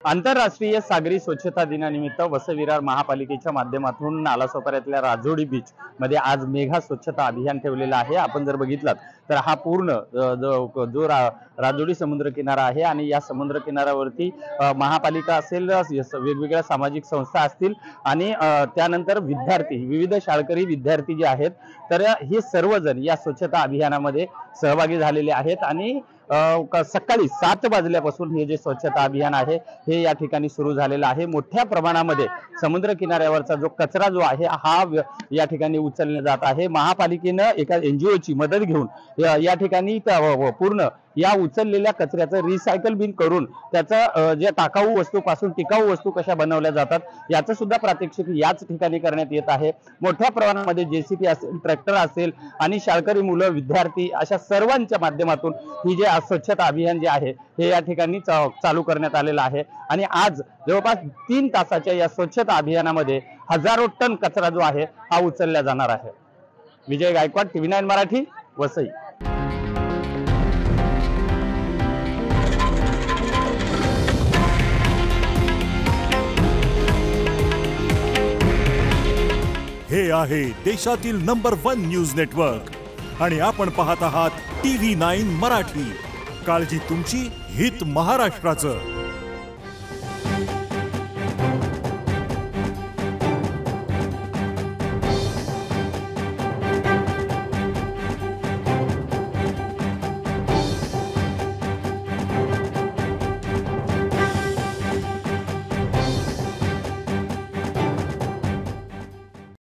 आंतरराष्ट्रीय सागरी स्वच्छता दिनानिमित्त वसई-विरार महापालिकेच्या माध्यमातून नालासोपाऱ्यातल्या राजोडी बीच मध्ये आज मेघा स्वच्छता अभियान ठेवलेलं आहे। आपण जर बघितलात तर हा पूर्ण जो राजोडी समुद्र किनारा आहे आणि या समुद्र किनाऱ्यावरती महापालिका असेल, वेगवेगळ्या सामाजिक संस्था असतील आणि त्यानंतर विद्यार्थी, विविध शाळकरी विद्यार्थी जे आहेत, तर हे सर्वजण या स्वच्छता अभियानामध्ये सहभागी झालेले आहेत आणि सकाळी 7 वाजल्यापासून हे जे स्वच्छता अभियान आहे हे या ठिकाणी सुरू झालेलं आहे। मोठ्या प्रमाणामध्ये समुद्र किनाऱ्यावरचा जो कचरा जो आहे हा या ठिकाणी उचलला जात आहे। महापालिकेने एका NGO ची मदत घेऊन या ठिकाणी पूर्ण या उचललेल्या कचऱ्याचं रिसायकल बिन करून त्याचा जे टाकाऊ वस्तूपासून टिकाऊ वस्तू कशा बनवल्या जातात याचं सुद्धा प्रात्यक्षिक याच ठिकाणी करण्यात येत आहे। मोठ्या प्रमाणामध्ये JCB असेल, ट्रॅक्टर असेल आणि शाळकरी मुलं, विद्यार्थी अशा सर्वांच्या माध्यमातून ही जे स्वच्छता अभियान जे आहे हे या ठिकाणी चालू करण्यात आलेलं आहे आणि आज जवळपास 3 तासाच्या या स्वच्छता अभियानामध्ये हजारो टन कचरा जो आहे हा उचलला जाणार आहे। विजय गायकवाड, TV9 मराठी, वसई। हे आहे देशातील नंबर 1 न्यूज नेटवर्क आणि आपण पाहत आहात TV9 मराठी। काळजी तुमची, हित महाराष्ट्राचं।